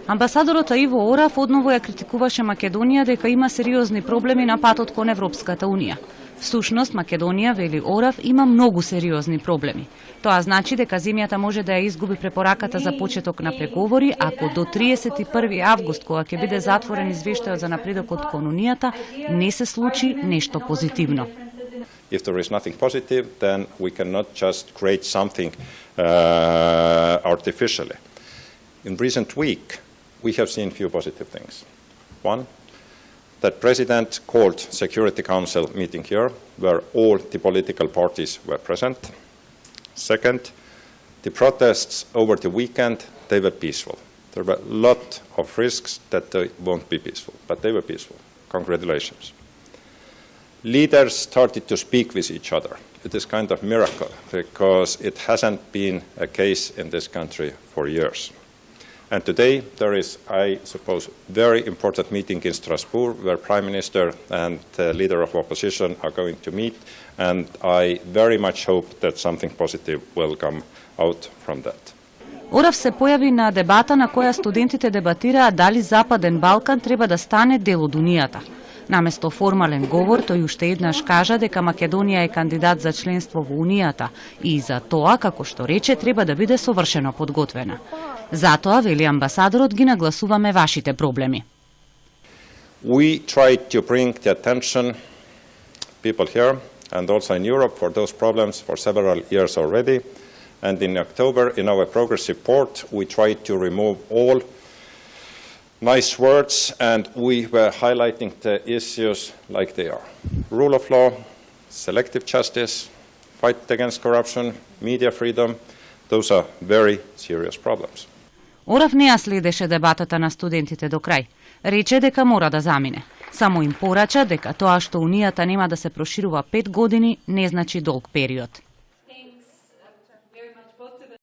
Амбасадорот Иво Орав одново ја критикуваше Македонија дека има сериозни проблеми на патот кон Европската Унија. Всушност, Македонија, вели Орав, има многу сериозни проблеми. Тоа значи дека земјата може да ја изгуби препораката за почеток на преговори, ако до 31 август, кога ќе биде затворен извештајот за напредокот кон Унијата, не се случи нешто позитивно. If there is nothing positive, then we cannot just create something artificially. In recent week, we have seen few positive things. One, that President called Security Council meeting here, where all the political parties were present. Second, the protests over the weekend, they were peaceful. There were a lot of risks that they won't be peaceful, but they were peaceful. Congratulations. Leaders started to speak with each other. It is kind of miracle, because it hasn't been a case in this country for years. And today there is, I suppose, very important meeting in Strasbourg where Prime Minister and the leader of opposition are going to meet, and I very much hope that something positive will come out from that. Орав се појави на дебата на која студентите дебатираа дали Западен Балкан треба да стане дел од Унијата. Наместо формален говор, тој уште еднаш кажа дека Македонија е кандидат за членство во Унијата и за тоа, како што рече, треба да биде совршено подготвена. Затоа, вели амбасадорот, ги нагласуваме вашите проблеми. We tried to bring the attention people here and also in Europe for those problems for several years already. And in October, in our progress report, we tried to remove all nice words, and we were highlighting the issues like they are. Rule of law, selective justice, fight against corruption, media freedom, those are very serious problems. Орав не ја следеше дебатата на студентите до крај. Рече дека мора да замине. Само им порача дека тоа што Унијата нема да се проширува 5 години не значи долг период.